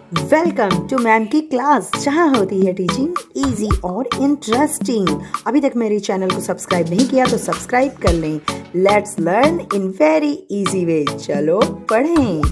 Welcome to ma'am की class, जहाँ होती है टीचिंग इजी और इंटरेस्टिंग। अभी तक मेरे चैनल को सब्सक्राइब नहीं किया तो सब्सक्राइब कर लें। Let's learn in very easy way. चलो पढ़ें।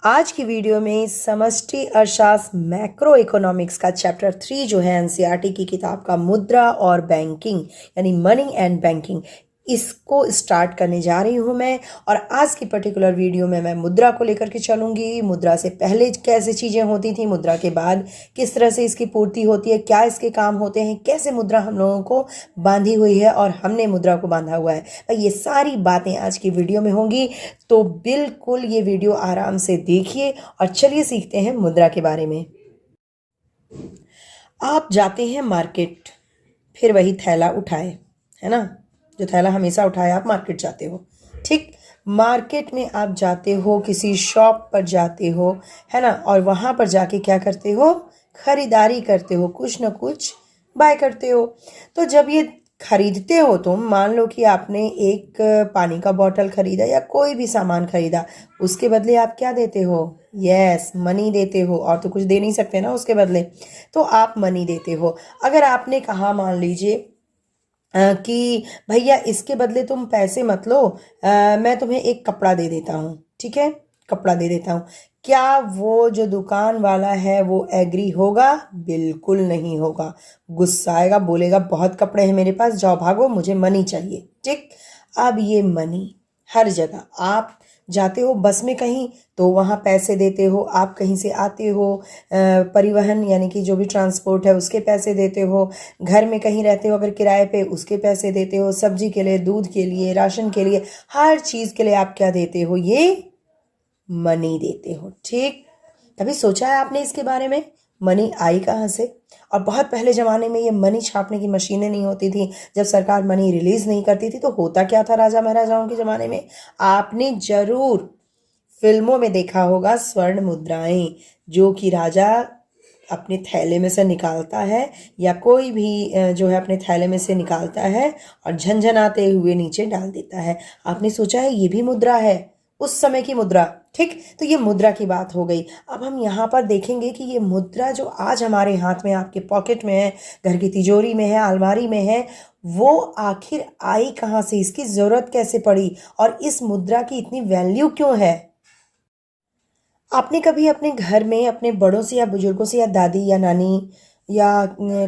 आज की वीडियो में समष्टि अर्थशास्त्र मैक्रो इकोनॉमिक्स का चैप्टर 3 जो है एनसीईआरटी की किताब का मुद्रा और बैंकिंग यानी मनी एंड बैंकिंग, इसको स्टार्ट करने जा रही हूँ मैं। और आज की पर्टिकुलर वीडियो में मैं मुद्रा को लेकर के चलूँगी। मुद्रा से पहले कैसे चीज़ें होती थी, मुद्रा के बाद किस तरह से इसकी पूर्ति होती है, क्या इसके काम होते हैं, कैसे मुद्रा हम लोगों को बांधी हुई है और हमने मुद्रा को बांधा हुआ है, ये सारी बातें आज की वीडियो में होंगी। तो बिल्कुल ये वीडियो आराम से देखिए और चलिए सीखते हैं मुद्रा के बारे में। आप जाते हैं मार्केट, फिर वही थैला उठाए, है ना, जो थैला हमेशा उठाए आप मार्केट जाते हो। ठीक, मार्केट में आप जाते हो, किसी शॉप पर जाते हो, है ना, और वहाँ पर जाके क्या करते हो, खरीदारी करते हो, कुछ ना कुछ बाय करते हो। तो जब ये खरीदते हो तुम, मान लो कि आपने एक पानी का बॉटल खरीदा या कोई भी सामान खरीदा, उसके बदले आप क्या देते हो? यस, मनी देते हो। और तो कुछ दे नहीं सकते ना उसके बदले, तो आप मनी देते हो। अगर आपने कहा, मान लीजिए कि भैया इसके बदले तुम पैसे मत लो, मैं तुम्हें एक कपड़ा दे देता हूँ, ठीक है, कपड़ा दे देता हूँ, क्या वो जो दुकान वाला है वो एग्री होगा? बिल्कुल नहीं होगा, गुस्सा आएगा, बोलेगा बहुत कपड़े हैं मेरे पास, जाओ भागो, मुझे मनी चाहिए। ठीक, अब ये मनी हर जगह आप जाते हो, बस में कहीं तो वहाँ पैसे देते हो, आप कहीं से आते हो, परिवहन यानी कि जो भी ट्रांसपोर्ट है उसके पैसे देते हो, घर में कहीं रहते हो अगर किराए पे, उसके पैसे देते हो, सब्जी के लिए, दूध के लिए, राशन के लिए, हर चीज़ के लिए आप क्या देते हो? ये मनी देते हो। ठीक, कभी सोचा है आपने इसके बारे में, मनी आई कहाँ से? और बहुत पहले ज़माने में ये मनी छापने की मशीनें नहीं होती थी, जब सरकार मनी रिलीज़ नहीं करती थी तो होता क्या था राजा महाराजाओं के ज़माने में? आपने ज़रूर फिल्मों में देखा होगा स्वर्ण मुद्राएं, जो कि राजा अपने थैले में से निकालता है या कोई भी जो है अपने थैले में से निकालता है और झनझनाते हुए नीचे डाल देता है। आपने सोचा है ये भी मुद्रा है, उस समय की मुद्रा। ठीक, तो ये मुद्रा की बात हो गई। अब हम यहाँ पर देखेंगे कि ये मुद्रा जो आज हमारे हाथ में, आपके पॉकेट में है, घर की तिजोरी में है, अलमारी में है, वो आखिर आई कहाँ से, इसकी ज़रूरत कैसे पड़ी और इस मुद्रा की इतनी वैल्यू क्यों है? आपने कभी अपने घर में अपने बड़ों से या बुजुर्गों से या दादी या नानी या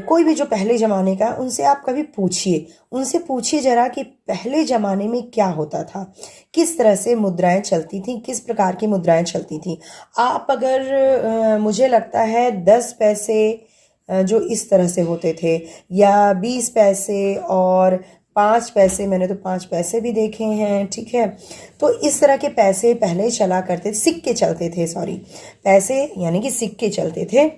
कोई भी जो पहले ज़माने का, उनसे आप कभी पूछिए, उनसे पूछिए ज़रा कि पहले ज़माने में क्या होता था, किस तरह से मुद्राएं चलती थी, किस प्रकार की मुद्राएं चलती थी। आप अगर मुझे लगता है 10 पैसे जो इस तरह से होते थे, या 20 पैसे और 5 पैसे, मैंने तो 5 पैसे भी देखे हैं। ठीक है, तो इस तरह के पैसे पहले चला करते थे, सिक्के चलते थे, सॉरी, पैसे यानी कि सिक्के चलते थे।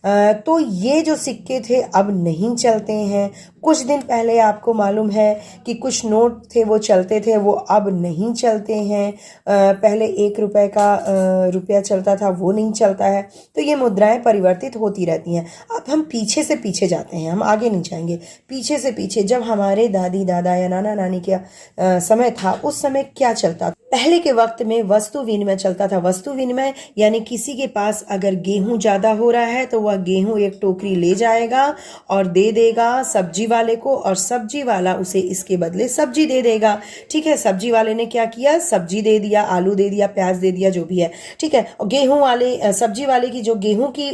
तो ये जो सिक्के थे अब नहीं चलते हैं। कुछ दिन पहले आपको मालूम है कि कुछ नोट थे वो चलते थे, वो अब नहीं चलते हैं। पहले 1 रुपए का रुपया चलता था, वो नहीं चलता है। तो ये मुद्राएं परिवर्तित होती रहती हैं। अब हम पीछे से पीछे जाते हैं, हम आगे नहीं जाएंगे, पीछे से पीछे। जब हमारे दादी दादा या नाना नानी का समय था, उस समय क्या चलता था? पहले के वक्त में वस्तु विनिमय चलता था। वस्तु विनिमय यानी किसी के पास अगर गेहूं ज़्यादा हो रहा है तो वह गेहूं एक टोकरी ले जाएगा और दे देगा सब्जी वाले को, और सब्जी वाला उसे इसके बदले सब्जी दे देगा। ठीक है, सब्जी वाले ने क्या किया, सब्जी दे दिया, आलू दे दिया, प्याज दे दिया, जो भी है। ठीक है, और गेहूं वाले, सब्जी वाले की जो गेहूं की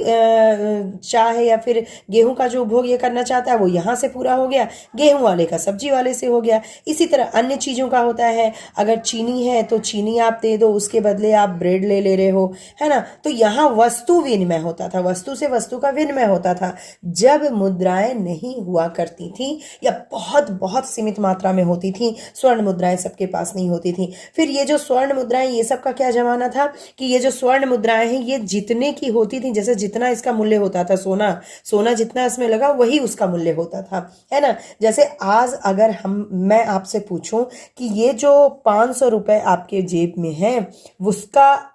चाह है या फिर गेहूं का जो उपभोग ये करना चाहता है वो यहाँ से पूरा हो गया, गेहूं वाले का सब्जी वाले से हो गया। इसी तरह अन्य चीज़ों का होता है, अगर चीनी है तो चीनी आप दे दो, उसके बदले आप ब्रेड ले रहे हो, है ना। तो यहाँ वस्तु विनिमय होता था, वस्तु से वस्तु का विनिमय होता था। जब मुद्राएं नहीं हुआ करती थी या बहुत बहुत सीमित मात्रा में होती थी, स्वर्ण मुद्राएं सबके पास नहीं होती थी। फिर ये जो स्वर्ण मुद्राएं, ये सब का क्या जमाना था कि ये जो स्वर्ण मुद्राएं हैं ये जितने की होती थी, जैसे जितना इसका मूल्य होता था, सोना जितना इसमें लगा वही उसका मूल्य होता था, है ना। जैसे आज अगर मैं आपसे पूछूं कि ये जो 500 रुपए आपके जेब में है उसका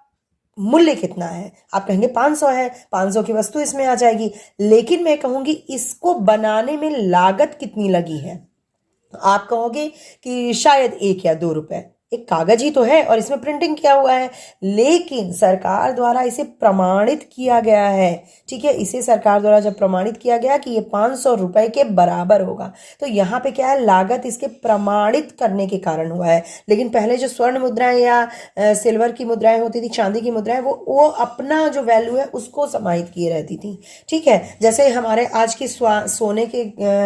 मूल्य कितना है, आप कहेंगे 500 है, 500 की वस्तु इसमें आ जाएगी। लेकिन मैं कहूंगी इसको बनाने में लागत कितनी लगी है, आप कहोगे कि शायद 1 या 2 रुपए। एक कागज ही तो है और इसमें प्रिंटिंग किया हुआ है, लेकिन सरकार द्वारा इसे प्रमाणित किया गया है। ठीक है, इसे सरकार द्वारा जब प्रमाणित किया गया कि ये 500 रुपए के बराबर होगा, तो यहाँ पे क्या है, लागत इसके प्रमाणित करने के कारण हुआ है। लेकिन पहले जो स्वर्ण मुद्राएं या सिल्वर की मुद्राएं होती थी, चांदी की मुद्राएं, वो अपना जो वैल्यू है उसको समाहित किए रहती थी। ठीक है, जैसे हमारे आज की सोने के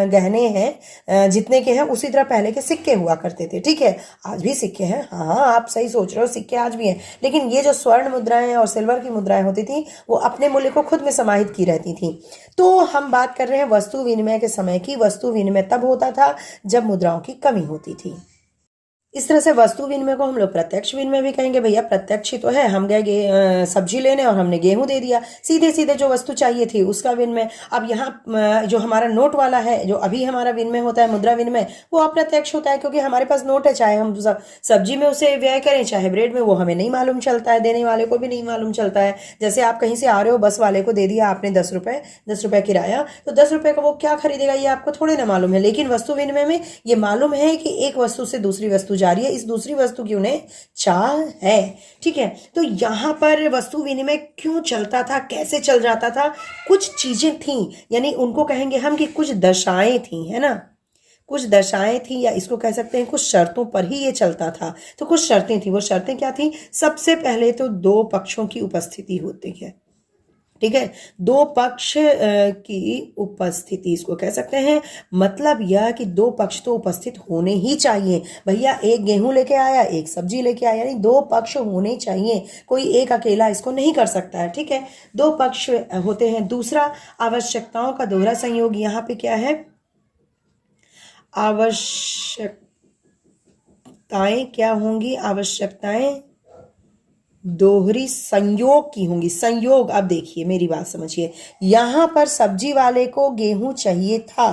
गहने हैं जितने के हैं, उसी तरह पहले के सिक्के हुआ करते थे। ठीक है, आज भी सिक्के हैं, हाँ आप सही सोच रहे हो, सिक्के आज भी हैं, लेकिन ये जो स्वर्ण मुद्राएं और सिल्वर की मुद्राएं होती थी वो अपने मूल्य को खुद में समाहित की रहती थी। तो हम बात कर रहे हैं वस्तु विनिमय के समय की। वस्तु विनिमय तब होता था जब मुद्राओं की कमी होती थी। इस तरह से वस्तु विनिमय को हम लोग प्रत्यक्ष विनिमय भी कहेंगे। भैया प्रत्यक्ष ही तो है, हम गए सब्जी लेने और हमने गेहूं दे दिया, सीधे सीधे जो वस्तु चाहिए थी उसका विनिमय। अब यहाँ जो हमारा नोट वाला है, जो अभी हमारा विनिमय होता है, मुद्रा विनिमय, वो अप्रत्यक्ष होता है, क्योंकि हमारे पास नोट है, चाहे हम सब्जी में उसे व्यय करें चाहे ब्रेड में, वो हमें नहीं मालूम चलता है, देने वाले को भी नहीं मालूम चलता है। जैसे आप कहीं से आ रहे हो, बस वाले को दे दिया आपने 10 रुपए किराया, तो 10 रुपए का वो क्या खरीदेगा ये आपको थोड़े ना मालूम है। लेकिन वस्तु विनिमय में ये मालूम है कि एक वस्तु से दूसरी वस्तु जा रही है, इस दूसरी वस्तु की उन्हें चाह है। ठीक है, तो यहां पर वस्तु विनिमय क्यों चलता था, कैसे चल जाता था, कुछ चीजें थी, यानी उनको कहेंगे हम कि कुछ दशाएं थी, है ना, कुछ दशाएं थी, या इसको कह सकते हैं कुछ शर्तों पर ही ये चलता था। तो कुछ शर्तें थी, वो शर्तें क्या थी? सबसे पहले तो दो पक्षों की उपस्थिति होती है। ठीक है, दो पक्ष की उपस्थिति इसको कह सकते हैं। मतलब यह कि दो पक्ष तो उपस्थित होने ही चाहिए। भैया एक गेहूं लेके आया, एक सब्जी लेके आया, यानी दो पक्ष होने चाहिए, कोई एक अकेला इसको नहीं कर सकता है। ठीक है, दो पक्ष होते हैं। दूसरा, आवश्यकताओं का दोहरा संयोग। यहाँ पे क्या है, आवश्यकताएं क्या होंगी? आवश्यकताएं दोहरी संयोग की होंगी। संयोग, अब देखिए मेरी बात समझिए, यहां पर सब्जी वाले को गेहूं चाहिए था,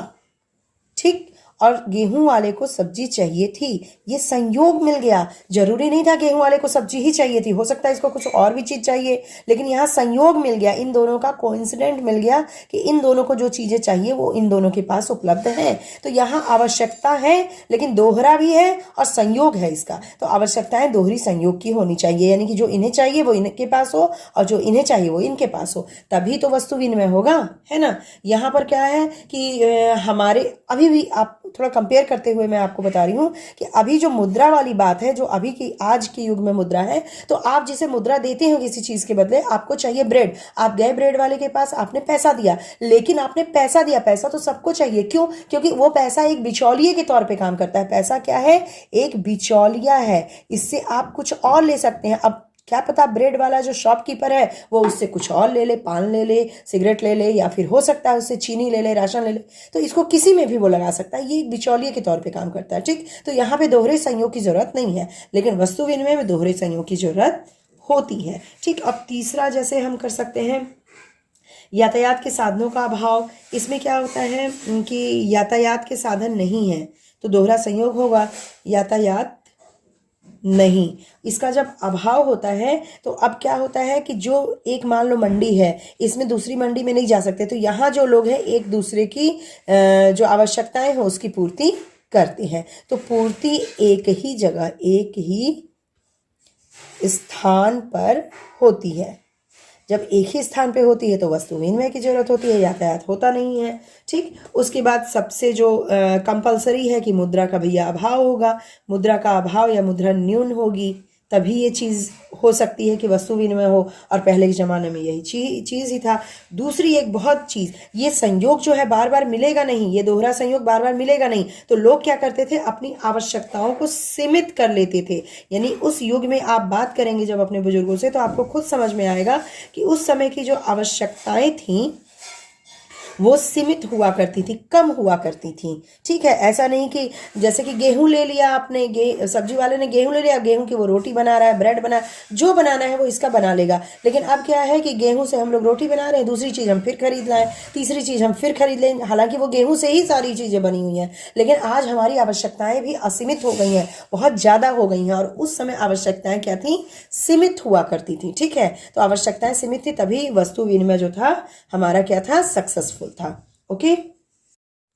ठीक, और गेहूं वाले को सब्जी चाहिए थी, ये संयोग मिल गया। जरूरी नहीं था गेहूं वाले को सब्जी ही चाहिए थी, हो सकता है इसको कुछ और भी चीज चाहिए, लेकिन यहाँ संयोग मिल गया, इन दोनों का कोइंसिडेंट मिल गया कि इन दोनों को जो चीजें चाहिए वो इन दोनों के पास उपलब्ध है। तो यहाँ आवश्यकता है, लेकिन दोहरा भी है और संयोग है इसका। तो आवश्यकताएं दोहरी संयोग की होनी चाहिए, यानी कि जो इन्हें चाहिए वो इनके पास हो और जो इन्हें चाहिए वो इनके पास हो, तभी तो वस्तु विनिमय होगा, है ना। यहाँ पर क्या है कि हमारे अभी भी, आप थोड़ा कंपेयर करते हुए मैं आपको बता रही हूं कि अभी जो मुद्रा वाली बात है, जो अभी की आज के युग में मुद्रा है, तो आप जिसे मुद्रा देते हो किसी चीज के बदले, आपको चाहिए ब्रेड, आप गए ब्रेड वाले के पास, आपने पैसा दिया, लेकिन आपने पैसा दिया, पैसा तो सबको चाहिए, क्यों? क्योंकि वो पैसा एक बिचौलिए के तौर पे काम करता है। पैसा क्या है? एक बिचौलिया है, इससे आप कुछ और ले सकते हैं। अब क्या पता ब्रेड वाला जो शॉपकीपर है वो उससे कुछ और ले ले, पान ले ले, सिगरेट ले ले, या फिर हो सकता है उससे चीनी ले ले, राशन ले ले, तो इसको किसी में भी वो लगा सकता है, ये एक बिचौलिए के तौर पे काम करता है। ठीक, तो यहाँ पे दोहरे संयोग की जरूरत नहीं है, लेकिन वस्तु विनिमय में दोहरे संयोग की जरूरत होती है। ठीक, अब तीसरा जैसे हम कर सकते हैं यातायात के साधनों का अभाव। इसमें क्या होता है कि यातायात के साधन नहीं है तो दोहरा संयोग होगा, यातायात नहीं, इसका जब अभाव होता है तो अब क्या होता है कि जो एक मान लो मंडी है, इसमें दूसरी मंडी में नहीं जा सकते, तो यहाँ जो लोग हैं एक दूसरे की जो आवश्यकताएं हैं उसकी पूर्ति करते हैं। तो पूर्ति एक ही जगह, एक ही स्थान पर होती है। जब एक ही स्थान पे होती है तो वस्तु विनिमय की जरूरत होती है, यातायात होता नहीं है। ठीक, उसके बाद सबसे जो कंपलसरी है कि मुद्रा का भैया अभाव होगा, मुद्रा का अभाव या मुद्रा न्यून होगी, तभी ये चीज़ हो सकती है कि वस्तु विनिमय हो, और पहले के ज़माने में यही चीज़ ही था। दूसरी एक बहुत चीज़, ये संयोग जो है बार बार मिलेगा नहीं, ये दोहरा संयोग बार बार मिलेगा नहीं, तो लोग क्या करते थे, अपनी आवश्यकताओं को सीमित कर लेते थे। यानी उस युग में आप बात करेंगे जब अपने बुजुर्गों से, तो आपको खुद समझ में आएगा कि उस समय की जो आवश्यकताएं थीं वो सीमित हुआ करती थी, कम हुआ करती थी। ठीक है, ऐसा नहीं कि जैसे कि गेहूं ले लिया आपने, सब्जी वाले ने गेहूं ले लिया, गेहूं की वो रोटी बना रहा है, ब्रेड बना, जो बनाना है वो इसका बना लेगा। लेकिन अब क्या है कि गेहूं से हम लोग रोटी बना रहे हैं, दूसरी चीज़ हम फिर खरीद लाएं, तीसरी चीज़ हम फिर खरीद लें, हालांकि वो गेहूं से ही सारी चीज़ें बनी हुई हैं। लेकिन आज हमारी आवश्यकताएं भी असीमित हो गई हैं, बहुत ज़्यादा हो गई हैं, और उस समय आवश्यकताएं क्या थी? सीमित हुआ करती थी। ठीक है, तो आवश्यकताएं सीमित थी, तभी वस्तु विनिमय जो था हमारा क्या था? सक्सेसफुल था। ओके,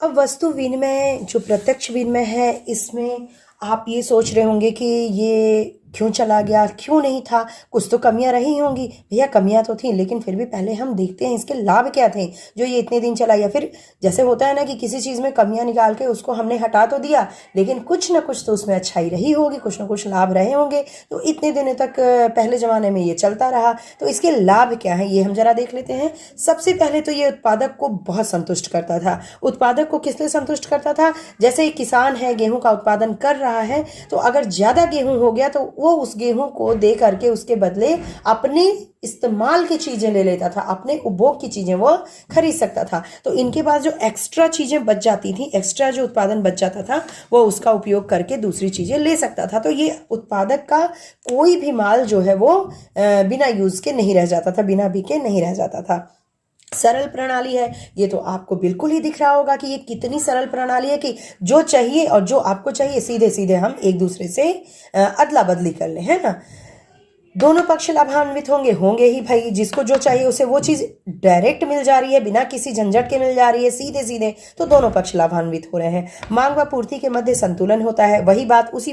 अब वस्तु विनिमय जो प्रत्यक्ष विनिमय है, इसमें आप ये सोच रहे होंगे कि ये क्यों चला गया, क्यों नहीं था, कुछ तो कमियां रही होंगी। भैया कमियां तो थी, लेकिन फिर भी पहले हम देखते हैं इसके लाभ क्या थे जो ये इतने दिन चला। या फिर जैसे होता है ना कि किसी चीज़ में कमियां निकाल के उसको हमने हटा तो दिया, लेकिन कुछ ना कुछ तो उसमें अच्छाई रही होगी, कुछ ना कुछ लाभ रहे होंगे, तो इतने दिनों तक पहले ज़माने में ये चलता रहा। तो इसके लाभ क्या है ये हम जरा देख लेते हैं। सबसे पहले तो ये उत्पादक को बहुत संतुष्ट करता था। उत्पादक को किस लिए संतुष्ट करता था? जैसे एक किसान है, गेहूं का उत्पादन कर रहा है, तो अगर ज़्यादा गेहूं हो गया तो वो उस गेहूं को दे करके उसके बदले अपने इस्तेमाल की चीज़ें ले लेता था, अपने उपभोग की चीज़ें वो खरीद सकता था। तो इनके पास जो एक्स्ट्रा चीज़ें बच जाती थी, एक्स्ट्रा जो उत्पादन बच जाता था, वो उसका उपयोग करके दूसरी चीज़ें ले सकता था। तो ये उत्पादक का कोई भी माल जो है वो बिना यूज़ के नहीं रह जाता था, बिना बिके नहीं रह जाता था। सरल प्रणाली है, ये तो आपको बिल्कुल ही दिख रहा होगा कि ये कितनी सरल प्रणाली है कि जो चाहिए और जो आपको चाहिए सीधे सीधे हम एक दूसरे से अदला बदली कर लें, है ना। दोनों पक्ष लाभान्वित होंगे ही भाई। जिसको जो चाहिए उसे वो चीज़ डायरेक्ट मिल जा रही है, बिना किसी झंझट के मिल जा रही है, सीधे सीधे, तो दोनों पक्ष लाभान्वित हो रहे हैं। मांग व पूर्ति के मध्य संतुलन होता है। वही बात उसी,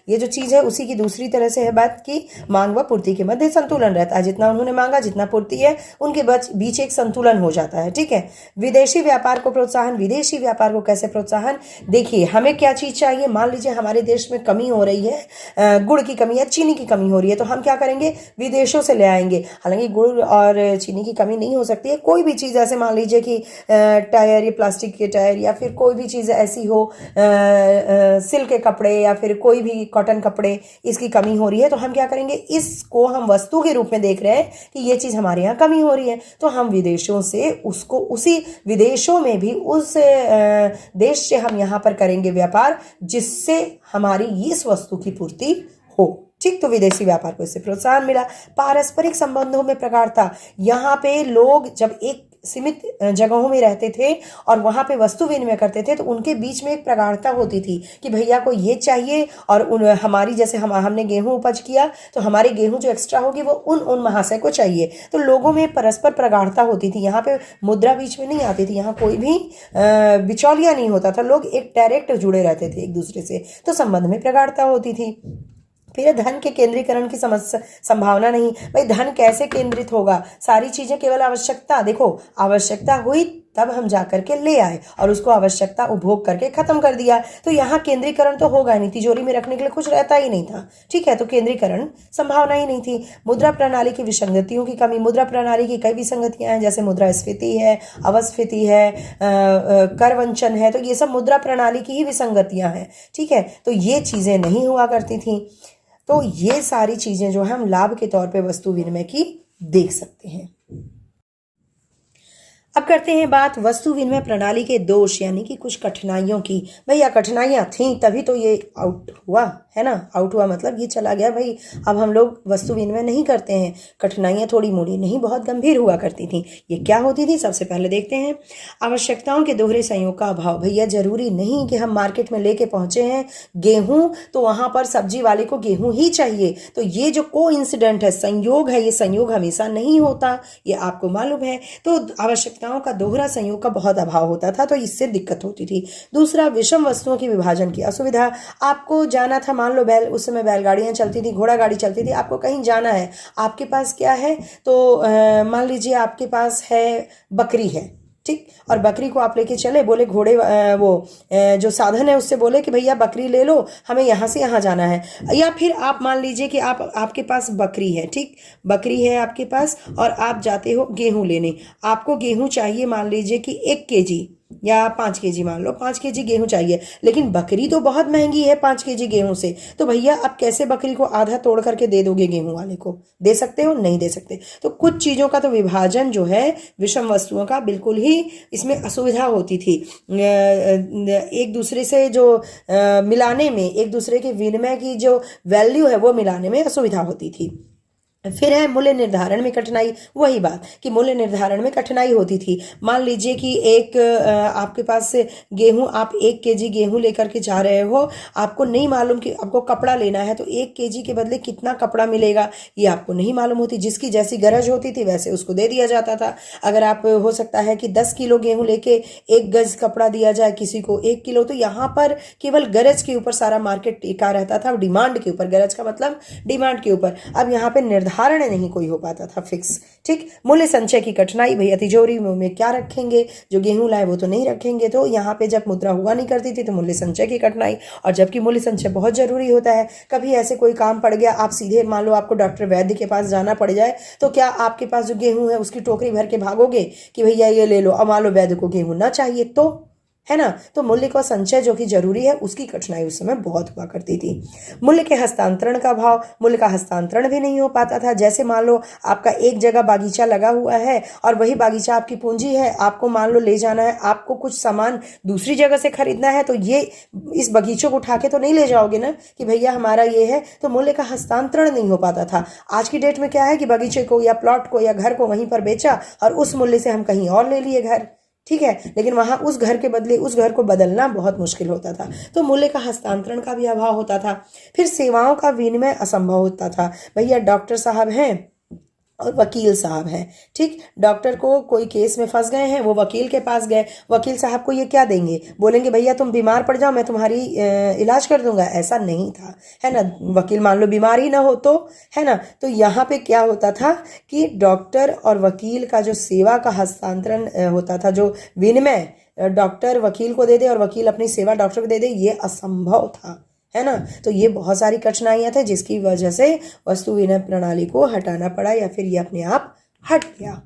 ये जो चीज़ है उसी की दूसरी तरह से है बात की मांग व पूर्ति के मध्य संतुलन रहता है। जितना उन्होंने मांगा, जितना पूर्ति है, उनके बीच एक संतुलन हो जाता है, ठीक है। विदेशी व्यापार को प्रोत्साहन। विदेशी व्यापार को कैसे प्रोत्साहन? देखिए, हमें क्या चीज़ चाहिए। मान लीजिए हमारे देश में कमी हो रही है, गुड़ की कमी है, चीनी की कमी हो रही है, तो हम क्या करेंगे? विदेशों से ले आएंगे। हालांकि गुड़ और चीनी की कमी नहीं हो सकती है, कोई भी चीज़ ऐसे मान लीजिए कि टायर या प्लास्टिक के टायर या फिर कोई भी चीज़ ऐसी हो, सिल्क के कपड़े या फिर कोई भी कॉटन कपड़े, इसकी कमी हो रही है, तो हम क्या करेंगे? इसको हम वस्तु के रूप में देख रहे हैं कि ये चीज़ हमारे यहाँ कमी हो रही है, तो हम विदेशों से उसको, उसी विदेशों में भी उस देश से हम यहाँ पर करेंगे व्यापार, जिससे हमारी इस वस्तु की पूर्ति हो, ठीक। तो विदेशी व्यापार को इससे प्रोत्साहन मिला। पारस्परिक संबंधों में प्रगाढ़ता। यहाँ पे लोग जब एक सीमित जगहों में रहते थे और वहाँ पे वस्तु विनिमय करते थे, तो उनके बीच में एक प्रगाढ़ता होती थी कि भैया को ये चाहिए, और हमारी जैसे हमने गेहूं उपज किया तो हमारे गेहूं जो एक्स्ट्रा होगी वो उन महाशय को चाहिए। तो लोगों में परस्पर प्रगाढ़ता होती थी। यहाँ पे मुद्रा बीच में नहीं आती थी, यहाँ कोई भी बिचौलिया नहीं होता था, लोग एक डायरेक्ट जुड़े रहते थे एक दूसरे से, तो संबंध में प्रगाढ़ता होती थी। फिर धन के केंद्रीकरण की संभावना नहीं। भाई धन कैसे केंद्रित होगा? सारी चीजें केवल आवश्यकता, देखो आवश्यकता हुई तब हम जा करके ले आए और उसको आवश्यकता उपभोग करके खत्म कर दिया, तो यहाँ केंद्रीकरण तो होगा नहीं, तिजोरी में रखने के लिए कुछ रहता ही नहीं था, ठीक है। तो केंद्रीकरण संभावना ही नहीं थी। मुद्रा प्रणाली की विसंगतियों की कमी। मुद्रा प्रणाली की कई विसंगतियां हैं, जैसे मुद्रास्फीति है, अवस्फीति है, कर वंचन है, तो ये सब मुद्रा प्रणाली की ही विसंगतियां हैं, ठीक है। तो ये चीजें नहीं हुआ करती थी। तो ये सारी चीजें जो है हम लाभ के तौर पे वस्तु विनिमय की देख सकते हैं। अब करते हैं बात वस्तु विनिमय प्रणाली के दोष यानी कि कुछ कठिनाइयों की। भैया कठिनाइयां थी तभी तो ये आउट हुआ, है ना। आउट हुआ मतलब ये चला गया भाई, अब हम लोग वस्तु विनिमय नहीं करते हैं। कठिनाइयां थोड़ी मोड़ी नहीं, बहुत गंभीर हुआ करती थी। ये क्या होती थी? सबसे पहले देखते हैं आवश्यकताओं के दोहरे संयोग का अभाव। भैया जरूरी नहीं कि हम मार्केट में लेके पहुंचे हैं गेहूं तो वहां पर सब्जी वाले को गेहूं ही चाहिए। तो ये जो कोइंसिडेंट है, संयोग है, ये संयोग हमेशा नहीं होता, ये आपको मालूम है। तो आवश्यकताओं का दोहरा संयोग का बहुत अभाव होता था, तो इससे दिक्कत होती थी। दूसरा, विषम वस्तुओं की विभाजन की असुविधा। आपको जाना था, मान लो उस समय बैलगाड़ियां चलती थी, घोड़ा गाड़ी चलती थी, आपको कहीं जाना है, आपके पास क्या है, तो मान लीजिए आपके पास है बकरी है, ठीक, और बकरी को आप लेके चले, बोले घोड़े जो साधन है उससे बोले कि भैया बकरी ले लो, हमें यहाँ से यहाँ जाना है। या फिर आप मान लीजिए कि आपके पास बकरी है, ठीक, बकरी है आपके पास और आप जाते हो गेहूं लेने। आपको गेहूं चाहिए मान लीजिए कि 1 kg या 5 kg, मान लो 5 kg गेहूं चाहिए, लेकिन बकरी तो बहुत महंगी है 5 kg गेहूं से। तो भैया आप कैसे बकरी को आधा तोड़ करके दे दोगे गेहूं वाले को? दे सकते हो? नहीं दे सकते। तो कुछ चीज़ों का तो विभाजन जो है विषम वस्तुओं का बिल्कुल ही इसमें असुविधा होती थी। एक दूसरे से जो मिलाने में, एक दूसरे के विनिमय की जो वैल्यू है वो मिलाने में असुविधा होती थी। फिर है मूल्य निर्धारण में कठिनाई। वही बात कि मूल्य निर्धारण में कठिनाई होती थी। मान लीजिए कि एक आपके पास से गेहूं, आप 1 केजी गेहूं लेकर के जा रहे हो, आपको नहीं मालूम कि आपको कपड़ा लेना है तो 1 केजी के बदले कितना कपड़ा मिलेगा ये आपको नहीं मालूम होती। जिसकी जैसी गरज होती थी वैसे उसको दे दिया जाता था। अगर आप हो सकता है कि 10 किलो गेहूं लेके 1 गज कपड़ा दिया जाए, किसी को 1 किलो, तो यहाँ पर केवल गरज के ऊपर सारा मार्केट टिका रहता था, डिमांड के ऊपर। गरज का मतलब डिमांड के ऊपर। अब यहाँ पे निर्धारण नहीं कोई हो पाता था फिक्स। ठीक। मूल्य संचय की कठिनाई, भैया तिजोरी में क्या रखेंगे, जो गेहूं लाए वो तो नहीं रखेंगे। तो यहाँ पे जब मुद्रा हुआ नहीं करती थी तो मूल्य संचय की कठिनाई। और जबकि मूल्य संचय बहुत जरूरी होता है, कभी ऐसे कोई काम पड़ गया, आप सीधे मान लो आपको डॉक्टर वैद्य के पास जाना पड़ जाए, तो क्या आपके पास जो गेहूं है उसकी टोकरी भर के भागोगे कि भैया ये ले लो? अब मान लो वैद्य को गेहूं ना चाहिए तो, है ना? तो मूल्य का संचय जो कि जरूरी है, उसकी कठिनाई उस समय बहुत हुआ करती थी। मूल्य के हस्तांतरण का भाव, मूल्य का हस्तांतरण भी नहीं हो पाता था। जैसे मान लो आपका एक जगह बागीचा लगा हुआ है और वही बागीचा आपकी पूंजी है, आपको मान लो ले जाना है, आपको कुछ सामान दूसरी जगह से खरीदना है, तो ये इस बगीचे को उठा के तो नहीं ले जाओगे ना कि भैया हमारा ये है। तो मूल्य का हस्तांतरण नहीं हो पाता था। आज की डेट में क्या है कि बगीचे को या प्लॉट को या घर को वहीं पर बेचा और उस मूल्य से हम कहीं और ले लिए घर। ठीक है, लेकिन वहां उस घर के बदले उस घर को बदलना बहुत मुश्किल होता था। तो मूल्य का हस्तांतरण का भी अभाव होता था। फिर सेवाओं का विनिमय असंभव होता था। भैया डॉक्टर साहब हैं और वकील साहब हैं। ठीक। डॉक्टर को कोई केस में फंस गए हैं, वो वकील के पास गए, वकील साहब को ये क्या देंगे? बोलेंगे भैया तुम बीमार पड़ जाओ, मैं तुम्हारी इलाज कर दूंगा। ऐसा नहीं था, है ना? वकील मान लो बीमार ही ना हो तो, है ना? तो यहाँ पे क्या होता था कि डॉक्टर और वकील का जो सेवा का हस्तांतरण होता था, जो विनिमय डॉक्टर वकील को दे दे और वकील अपनी सेवा डॉक्टर को दे दे, ये असंभव था, है ना? तो ये बहुत सारी कठिनाइयां थे जिसकी वजह से वस्तु विनिमय प्रणाली को हटाना पड़ा या फिर ये अपने आप हट गया।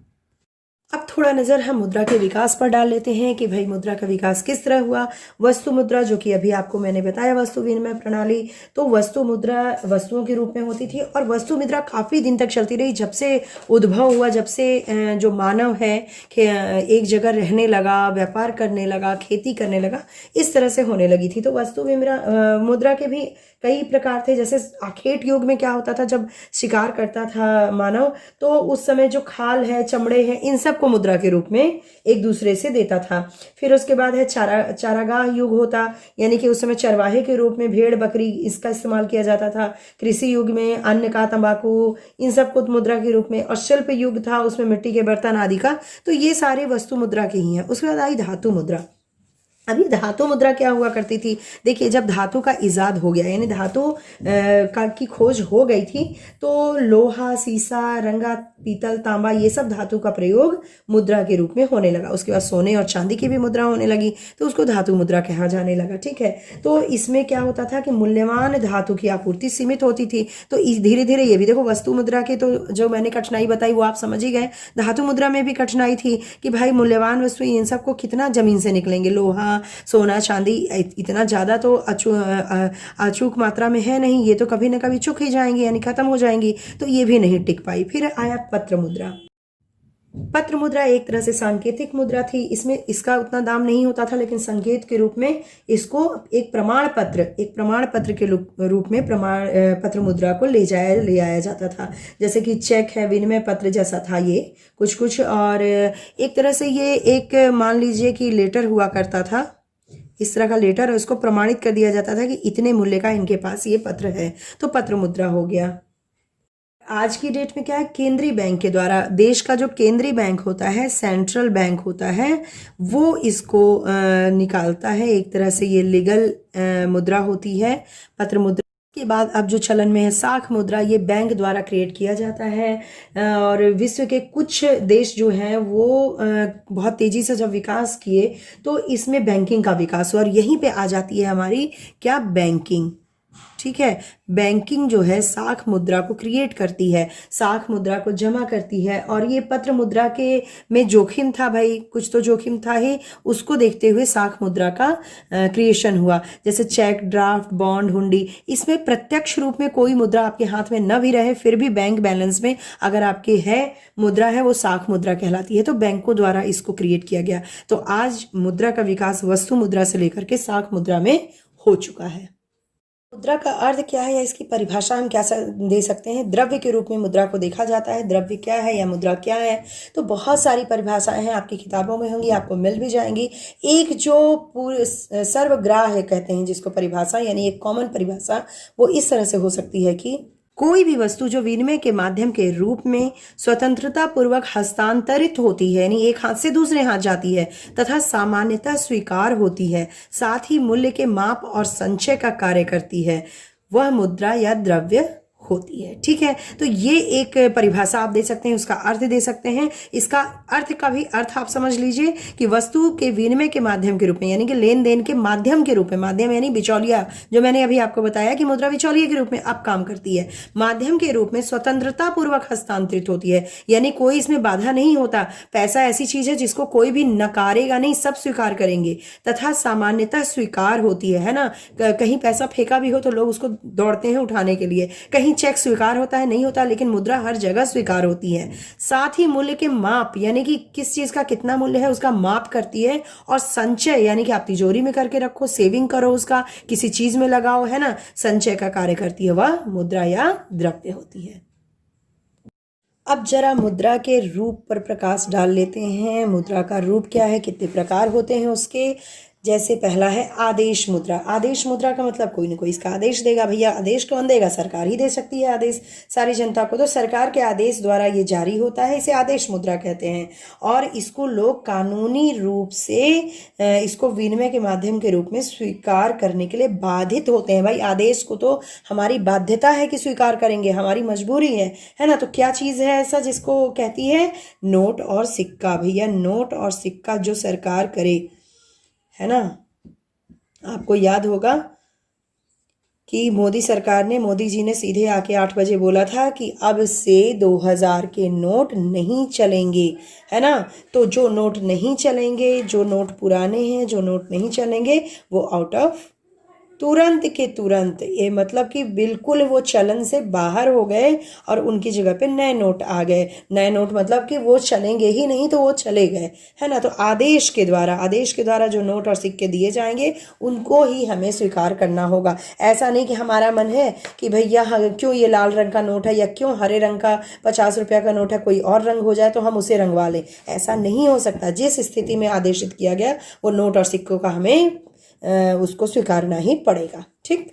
अब थोड़ा नज़र हम मुद्रा के विकास पर डाल लेते हैं कि भाई मुद्रा का विकास किस तरह हुआ। वस्तु मुद्रा, जो कि अभी आपको मैंने बताया वस्तु विनिमय प्रणाली, तो वस्तु मुद्रा वस्तुओं के रूप में होती थी और वस्तु मुद्रा काफ़ी दिन तक चलती रही। जब से उद्भव हुआ, जब से जो मानव है एक जगह रहने लगा, व्यापार करने लगा, खेती करने लगा, इस तरह से होने लगी थी। तो वस्तु मुद्रा के भी कई प्रकार थे। जैसे आखेट युग में क्या होता था, जब शिकार करता था मानव, तो उस समय जो खाल है, चमड़े हैं, इन सब को मुद्रा के रूप में एक दूसरे से देता था। फिर उसके बाद है चारागाह युग होता, यानी कि उस समय चरवाहे के रूप में भेड़ बकरी इसका इस्तेमाल किया जाता था। कृषि युग में अन्न का, तंबाकू, इन सब को मुद्रा के रूप में। और शिल्प युग था, उसमें मिट्टी के बर्तन आदि का। तो ये सारे वस्तु मुद्रा के ही हैं। उसके बाद आई धातु मुद्रा। अभी धातु मुद्रा क्या हुआ करती थी? देखिए, जब धातु का इजाद हो गया, यानी धातु की खोज हो गई थी, तो लोहा, सीसा, रंगा, पीतल, तांबा, ये सब धातु का प्रयोग मुद्रा के रूप में होने लगा। उसके बाद सोने और चांदी की भी मुद्रा होने लगी, तो उसको धातु मुद्रा कहा जाने लगा। ठीक है। तो इसमें क्या होता था कि मूल्यवान धातु की आपूर्ति सीमित होती थी। तो धीरे धीरे ये भी देखो, वस्तु मुद्रा के तो जो मैंने कठिनाई बताई वो आप समझ ही गए। धातु मुद्रा में भी कठिनाई थी कि भाई मूल्यवान वस्तु इन सबको कितना जमीन से निकलेंगे। लोहा, सोना, चांदी इतना ज़्यादा तो अचूक मात्रा में है नहीं, ये तो कभी ना कभी चुक ही जाएंगी, यानी खत्म हो जाएंगी। तो ये भी नहीं टिक पाई। फिर आया पत्र मुद्रा। पत्र मुद्रा एक तरह से सांकेतिक मुद्रा थी। इसमें इसका उतना दाम नहीं होता था, लेकिन संकेत के रूप में इसको एक प्रमाण पत्र के रूप में पत्र मुद्रा को ले आया जाता था। जैसे कि चेक है, विनिमय पत्र जैसा था ये कुछ। और एक तरह से ये एक मान लीजिए कि लेटर हुआ करता था, इस तरह का लेटर, और उसको प्रमाणित कर दिया जाता था कि इतने मूल्य का इनके पास ये पत्र है, तो पत्र मुद्रा हो गया। आज की डेट में क्या है, केंद्रीय बैंक के द्वारा, देश का जो केंद्रीय बैंक होता है, सेंट्रल बैंक होता है, वो इसको निकालता है। एक तरह से ये लीगल मुद्रा होती है पत्र मुद्रा। के बाद अब जो चलन में है साख मुद्रा, ये बैंक द्वारा क्रिएट किया जाता है। और विश्व के कुछ देश जो हैं वो बहुत तेजी से जब विकास किए तो इसमें बैंकिंग का विकास हुआ, और यहीं पे आ जाती है हमारी क्या, बैंकिंग। ठीक है। बैंकिंग जो है साख मुद्रा को क्रिएट करती है, साख मुद्रा को जमा करती है। और ये पत्र मुद्रा के में जोखिम था भाई, कुछ तो जोखिम था ही, उसको देखते हुए साख मुद्रा का क्रिएशन हुआ। जैसे चेक, ड्राफ्ट, बॉन्ड, हुंडी, इसमें प्रत्यक्ष रूप में कोई मुद्रा आपके हाथ में न भी रहे, फिर भी बैंक बैलेंस में अगर आपके है मुद्रा है, वो साख मुद्रा कहलाती है। तो बैंकों द्वारा इसको क्रिएट किया गया। तो आज मुद्रा का विकास वस्तु मुद्रा से लेकर के साख मुद्रा में हो चुका है। मुद्रा का अर्थ क्या है या इसकी परिभाषा हम क्या दे सकते हैं? द्रव्य के रूप में मुद्रा को देखा जाता है। द्रव्य क्या है या मुद्रा क्या है? तो बहुत सारी परिभाषाएं हैं, आपकी किताबों में होंगी, आपको मिल भी जाएंगी। एक जो पूरे सर्वग्राह्य कहते हैं जिसको परिभाषा, यानी एक कॉमन परिभाषा, वो इस तरह से हो सकती है कि कोई भी वस्तु जो विनिमय के माध्यम के रूप में स्वतंत्रता पूर्वक हस्तांतरित होती है, यानी एक हाथ से दूसरे हाथ जाती है, तथा सामान्यतः स्वीकार होती है, साथ ही मूल्य के माप और संचय का कार्य करती है, वह मुद्रा या द्रव्य होती है। ठीक है, तो ये एक परिभाषा आप दे सकते हैं, उसका अर्थ दे सकते हैं। इसका अर्थ का भी अर्थ आप समझ लीजिए कि वस्तु के विनिमय के माध्यम के रूप में, यानी कि लेन देन के माध्यम के रूप में, माध्यम यानी बिचौलिया, जो मैंने अभी आपको बताया कि मुद्रा बिचौलिए के रूप में अब काम करती है, माध्यम के रूप में स्वतंत्रता पूर्वक हस्तांतरित होती है, यानी कोई इसमें बाधा नहीं होता। पैसा ऐसी चीज है जिसको कोई भी नकारेगा नहीं, सब स्वीकार करेंगे, तथा सामान्यतः स्वीकार होती है ना। कहीं पैसा फेंका भी हो तो लोग उसको दौड़ते हैं उठाने के लिए, कहीं चेक स्वीकार होता है नहीं होता, लेकिन मुद्रा हर जगह स्वीकार होती है। साथ ही मूल्य के माप, यानी कि किस चीज का कितना मूल्य है उसका माप करती है, और संचय यानी कि आप तिजोरी में करके रखो, सेविंग करो, उसका किसी चीज में लगाओ, है ना, संचय का कार्य करती है, वह मुद्रा या द्रव्य होती है। अब जरा मुद्रा के रूप पर प्रकाश डाल लेते हैं। मुद्रा का रूप क्या है, कितने प्रकार होते हैं उसके। जैसे पहला है आदेश मुद्रा। आदेश मुद्रा का मतलब कोई ना कोई इसका आदेश देगा। भैया आदेश कौन देगा? सरकार ही दे सकती है आदेश सारी जनता को, तो सरकार के आदेश द्वारा ये जारी होता है, इसे आदेश मुद्रा कहते हैं। और इसको लोग कानूनी रूप से इसको विनिमय के माध्यम के रूप में स्वीकार करने के लिए बाधित होते हैं। भाई आदेश को तो हमारी बाध्यता है कि स्वीकार करेंगे, हमारी मजबूरी है ना। तो क्या चीज है ऐसा जिसको कहती है? नोट और सिक्का। भैया नोट और सिक्का जो सरकार करे, है ना। आपको याद होगा कि मोदी सरकार ने, मोदी जी ने सीधे आके 8 बजे बोला था कि अब से 2000 के नोट नहीं चलेंगे, है ना। तो जो नोट नहीं चलेंगे, जो नोट पुराने हैं, जो नोट नहीं चलेंगे, वो आउट ऑफ तुरंत के तुरंत, ये मतलब कि बिल्कुल वो चलन से बाहर हो गए और उनकी जगह पे नए नोट आ गए। नए नोट मतलब कि वो चलेंगे ही नहीं, तो वो चले गए, है ना। तो आदेश के द्वारा जो नोट और सिक्के दिए जाएंगे उनको ही हमें स्वीकार करना होगा। ऐसा नहीं कि हमारा मन है कि भैया क्यों ये लाल रंग का नोट है या क्यों हरे रंग का 50 रुपया का नोट है, कोई और रंग हो जाए तो हम उसे रंगवा लें। ऐसा नहीं हो सकता। जिस स्थिति में आदेशित किया गया वो नोट और सिक्कों का हमें उसको स्वीकारना ही पड़ेगा। ठीक।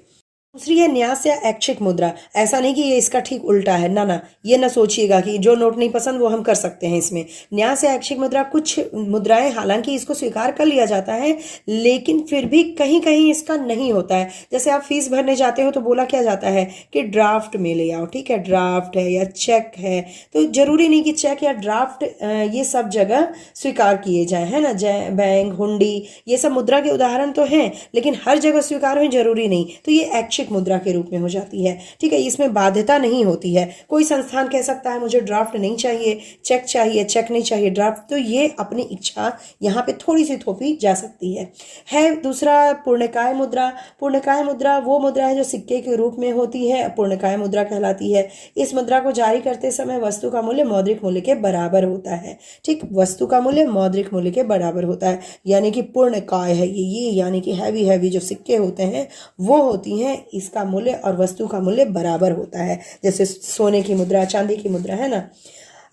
दूसरी है न्यास या ऐच्छिक मुद्रा। ऐसा नहीं कि ये इसका ठीक उल्टा है, ना, ये ना सोचिएगा कि जो नोट नहीं पसंद वो हम कर सकते हैं इसमें। न्यास या ऐच्छिक मुद्रा, कुछ मुद्राएं हालांकि इसको स्वीकार कर लिया जाता है, लेकिन फिर भी कहीं कहीं इसका नहीं होता है। जैसे आप फीस भरने जाते हो तो बोला क्या जाता है कि ड्राफ्ट में ले आओ, ठीक है, ड्राफ्ट है या चेक है, तो जरूरी नहीं कि चेक या ड्राफ्ट ये सब जगह स्वीकार किए जाए, है ना। बैंक, हुंडी, ये सब मुद्रा के उदाहरण तो हैं, लेकिन हर जगह स्वीकार हो जरूरी नहीं। तो ये ऐच्छिक मुद्रा के रूप में हो जाती है। ठीक है, इसमें बाध्यता नहीं होती है। कोई संस्थान कह सकता है मुझे ड्राफ्ट नहीं चाहिए, चेक चाहिए, चेक नहीं चाहिए, ड्राफ्ट, तो ये अपनी इच्छा यहाँ पे थोड़ी सी थोपी जा सकती है। दूसरा पूर्णकाय मुद्रा। पूर्णकाय मुद्रा वो मुद्रा है जो सिक्के के रूप में होती है, पूर्णकाय मुद्रा कहलाती है। इस मुद्रा को जारी करते समय वस्तु का मूल्य मौद्रिक मूल्य के बराबर होता है। ठीक, वस्तु का मूल्य मौद्रिक मूल्य के बराबर होता है, यानी कि पूर्णकाय है ये यानी कि हैवी जो सिक्के होते हैं वो होती हैं, इसका मूल्य और वस्तु का मूल्य बराबर होता है। जैसे सोने की मुद्रा, चांदी की मुद्रा, है ना।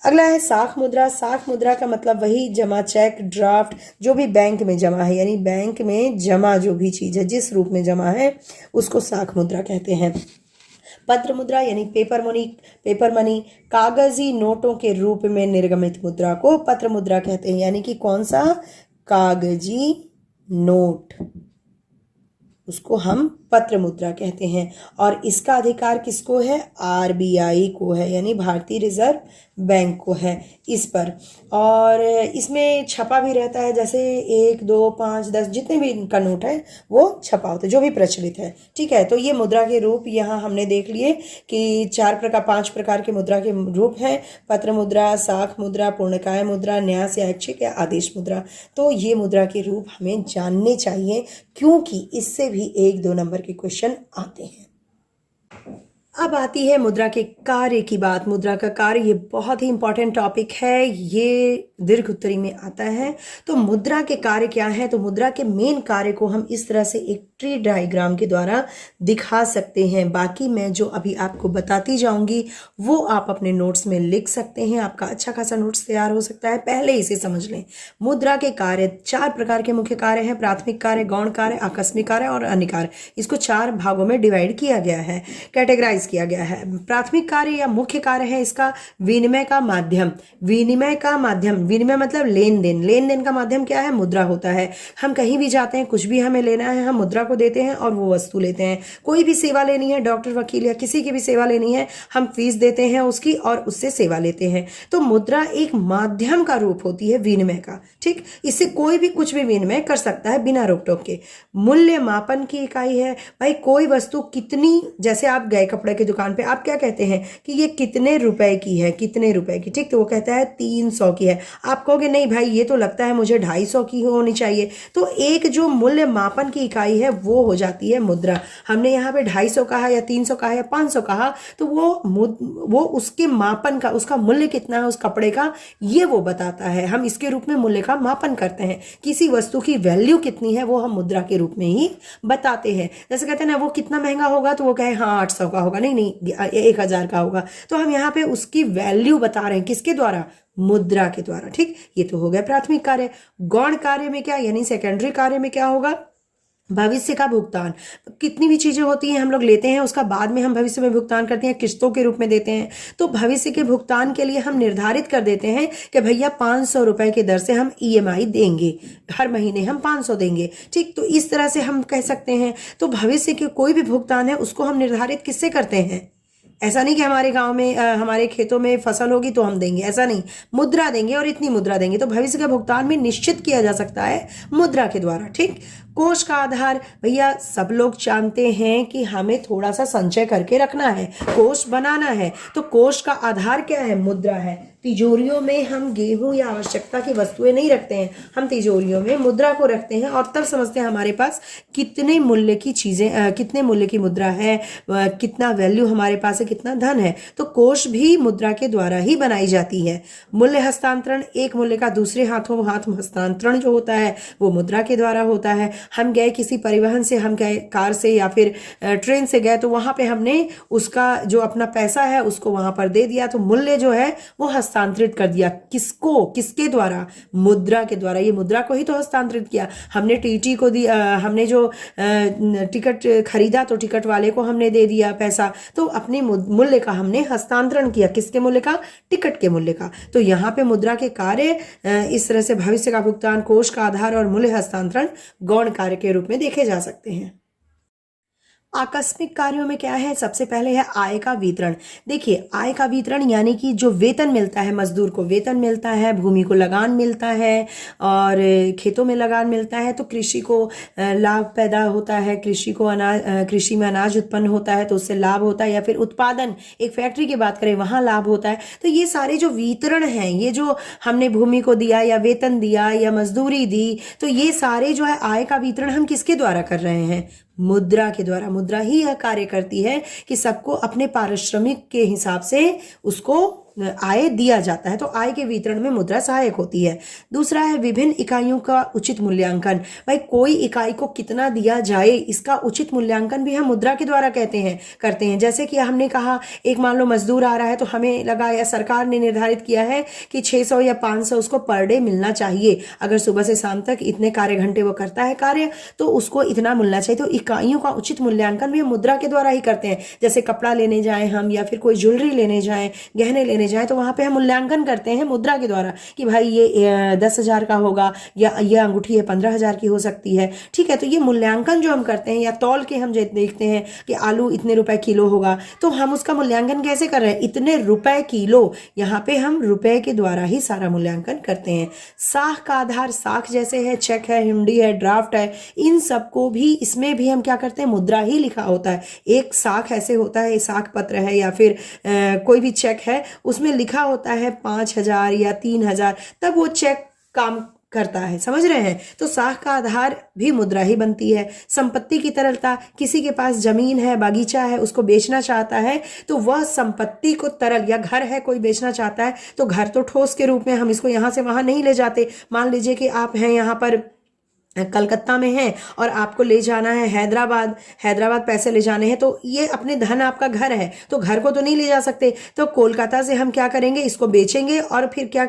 अगला है साख मुद्रा। साख मुद्रा का मतलब वही जमा, चेक, ड्राफ्ट, जो भी बैंक में जमा है, यानी बैंक में जमा जो भी चीज है जिस रूप में जमा है उसको साख मुद्रा कहते हैं। पत्र मुद्रा यानी पेपर मनी, कागजी नोटों के रूप में निर्गमित मुद्रा को पत्र मुद्रा कहते हैं, यानी कि कौन सा? कागजी नोट, उसको हम पत्र मुद्रा कहते हैं। और इसका अधिकार किसको है? आरबीआई को है, यानी भारतीय रिजर्व बैंक को है इस पर। और इसमें छपा भी रहता है, जैसे 1, 2, 5, 10 जितने भी इनका नोट है वो छपा होता है, जो भी प्रचलित है। ठीक है, तो ये मुद्रा के रूप यहाँ हमने देख लिए कि 5 प्रकार के मुद्रा के रूप हैं: पत्र मुद्रा, साख मुद्रा, पूर्णकाय मुद्रा, न्यास या ऐच्छिक या आदेश मुद्रा। तो ये मुद्रा के रूप हमें जानने चाहिए, क्योंकि इससे भी 1-2 नंबर के क्वेश्चन आते हैं। अब आती है मुद्रा के कार्य की बात। मुद्रा का कार्य ये बहुत ही इंपॉर्टेंट टॉपिक है, ये दीर्घ उत्तरी में आता है। तो मुद्रा के कार्य क्या है? तो मुद्रा के मेन कार्य को हम इस तरह से एक ट्री डायग्राम के द्वारा दिखा सकते हैं। बाकी मैं जो अभी आपको बताती जाऊंगी वो आप अपने नोट्स में लिख सकते हैं। आपका अच्छा खासा नोट्स तैयार हो सकता है। पहले इसे समझ लें। मुद्रा के कार्य 4 प्रकार के मुख्य कार्य हैं। प्राथमिक कार्य, गौण कार्य, आकस्मिक कार्य और अन्य कार्य। इसको 4 भागों में डिवाइड किया गया है, कैटेगराइज किया गया है। प्राथमिक कार्य या मुख्य कार्य है इसका विनिमय का माध्यम। विनिमय का माध्यम, विनिमय मतलब लेन देन। लेन देन का माध्यम क्या है? मुद्रा होता है। हम कहीं भी जाते हैं, कुछ भी हमें लेना है, हम मुद्रा को देते हैं और वो वस्तु लेते हैं। कोई भी सेवा लेनी है, डॉक्टर, वकील या किसी की भी सेवा लेनी है, हम फीस देते हैं उसकी और उससे सेवा लेते हैं। तो मुद्रा एक माध्यम का रूप होती है विनिमय का। ठीक, इससे कोई भी कुछ भी विनिमय कर सकता है बिना रोक टोक के। मूल्य मापन की इकाई है भाई, कोई वस्तु कितनी, जैसे आप गए कपड़े की दुकान पे, आप क्या कहते हैं कि ये कितने रुपए की है, कितने रुपए की। ठीक, तो वो कहता है 300 की है। आप कहोगे नहीं भाई ये तो लगता है मुझे 250 की होनी चाहिए। तो एक जो मूल्य मापन की इकाई है वो हो जाती है मुद्रा। हमने यहाँ पे 250 कहा या 300 कहा या 500 कहा, तो वो उसके मापन का, उसका मूल्य कितना है उस कपड़े का, ये वो बताता है। हम इसके रूप में मूल्य का मापन करते हैं। किसी वस्तु की वैल्यू कितनी है वो हम मुद्रा के रूप में ही बताते हैं। जैसे कहते हैं ना वो कितना महंगा होगा, तो वो कहे हाँ 800 का होगा, नहीं नहीं 1000 का होगा। तो हम यहाँ पे उसकी वैल्यू बता रहे हैं, किसके द्वारा? मुद्रा के द्वारा। ठीक, ये तो हो गया प्राथमिक कार्य। गौण कार्य में क्या, यानी सेकेंडरी कार्य में क्या होगा? भविष्य का भुगतान। कितनी भी चीजें होती हैं हम लोग लेते हैं, उसका बाद में हम भविष्य में भुगतान करते हैं, किस्तों के रूप में देते हैं। तो भविष्य के भुगतान के लिए हम निर्धारित कर देते हैं कि भैया 500 रुपए की दर से हम EMI देंगे, हर महीने हम 500 देंगे। ठीक, तो इस तरह से हम कह सकते हैं। तो भविष्य के कोई भी भुगतान है उसको हम निर्धारित किससे करते हैं? ऐसा नहीं कि हमारे गांव में हमारे खेतों में फसल होगी तो हम देंगे, ऐसा नहीं। मुद्रा देंगे और इतनी मुद्रा देंगे। तो भविष्य का भुगतान भी निश्चित किया जा सकता है मुद्रा के द्वारा। ठीक, कोष का आधार, भैया सब लोग जानते हैं कि हमें थोड़ा सा संचय करके रखना है, कोष बनाना है। तो कोष का आधार क्या है? मुद्रा है। तिजोरियों में हम गेहूं या आवश्यकता की वस्तुएं नहीं रखते हैं, हम तिजोरियों में मुद्रा को रखते हैं और तब समझते हैं हमारे पास कितने मूल्य की चीजें, कितने मूल्य की मुद्रा है, कितना वैल्यू हमारे पास है, कितना धन है। तो कोष भी मुद्रा के द्वारा ही बनाई जाती है। मूल्य हस्तांतरण, एक मूल्य का दूसरे हाथों हाथ हस्तांतरण जो होता है वो मुद्रा के द्वारा होता है। हम गए किसी परिवहन से, हम गए कार से या फिर ट्रेन से गए, तो वहां पे हमने उसका जो अपना पैसा है उसको वहां पर दे दिया, तो मूल्य जो है वो हस्तांतरित कर दिया। किसको? किसके द्वारा? मुद्रा के द्वारा। ये मुद्रा को ही तो हस्तांतरित किया। हमने टीटी को दिया, हमने जो टिकट खरीदा तो टिकट वाले को हमने दे दिया पैसा, तो अपने मूल्य का हमने हस्तांतरण किया। किसके मूल्य का? टिकट के मूल्य का। तो यहाँ पे मुद्रा के कार्य इस तरह से भविष्य का भुगतान, कोष का आधार और मूल्य हस्तांतरण गौण कार्य के रूप में देखे जा सकते हैं। आकस्मिक कार्यों में क्या है? सबसे पहले है आय का वितरण। देखिए, आय का वितरण यानी कि जो वेतन मिलता है, मजदूर को वेतन मिलता है, भूमि को लगान मिलता है और खेतों में लगान मिलता है, तो कृषि को लाभ पैदा होता है। कृषि को कृषि में अनाज उत्पन्न होता है तो उससे लाभ होता है, या फिर उत्पादन, एक फैक्ट्री की बात करें वहां लाभ होता है। तो ये सारे जो वितरण हैं, ये जो हमने भूमि को दिया या वेतन दिया या मजदूरी दी, तो ये सारे जो है आय का वितरण हम किसके द्वारा कर रहे हैं? मुद्रा के द्वारा। मुद्रा ही यह कार्य करती है कि सबको अपने पारिश्रमिक के हिसाब से उसको आय दिया जाता है। तो आय के वितरण में मुद्रा सहायक होती है। दूसरा है विभिन्न इकाइयों का उचित मूल्यांकन। भाई कोई इकाई को कितना दिया जाए, इसका उचित मूल्यांकन भी हम मुद्रा के द्वारा करते हैं। जैसे कि हमने कहा, एक मान लो मजदूर आ रहा है, तो हमें लगा या सरकार ने निर्धारित किया है कि 600 या 500 उसको पर डे मिलना चाहिए। अगर सुबह से शाम तक इतने कार्य घंटे वो करता है कार्य, तो उसको इतना मिलना चाहिए। तो इकाइयों का उचित मूल्यांकन भी हम मुद्रा के द्वारा ही करते हैं। जैसे कपड़ा लेने जाए हम, या फिर कोई ज्वेलरी लेने जाए, गहने लेने जाए, तो वहां पे हम मूल्यांकन करते हैं मुद्रा के द्वारा कि भाई ये 10,000 का होगा या ये अंगूठी है 15,000 की हो सकती है। ठीक है, तो ये मूल्यांकन जो हम करते हैं, या तौल के हम देखते हैं कि आलू इतने रुपए किलो होगा, तो हम उसका मूल्यांकन कैसे कर रहे हैं? इतने रुपए किलो। यहाँ पे हम रुपए के द्वारा ही सारा मूल्यांकन करते हैं। साख का आधार, साख जैसे है, चेक है, हुंडी है, ड्राफ्ट है, इन सबको भी, इसमें भी हम क्या करते हैं? मुद्रा ही लिखा होता है। एक साख ऐसे होता है, साख पत्र है या फिर कोई भी चेक है, उसमें लिखा होता है 5,000 या 3,000, तब वो चेक काम करता है। समझ रहे हैं? तो साख का आधार भी मुद्रा ही बनती है। संपत्ति की तरलता, किसी के पास जमीन है, बागीचा है, उसको बेचना चाहता है, तो वह संपत्ति को तरल, या घर है कोई बेचना चाहता है, तो घर तो ठोस के रूप में हम इसको यहां से वहां नहीं ले जाते। मान लीजिए कि आप हैं यहाँ पर कलकत्ता में है और आपको ले जाना है हैदराबाद, हैदराबाद पैसे ले जाने हैं, तो ये अपने धन आपका घर है तो घर को तो नहीं ले जा सकते, तो कोलकाता से हम क्या करेंगे, इसको बेचेंगे और फिर क्या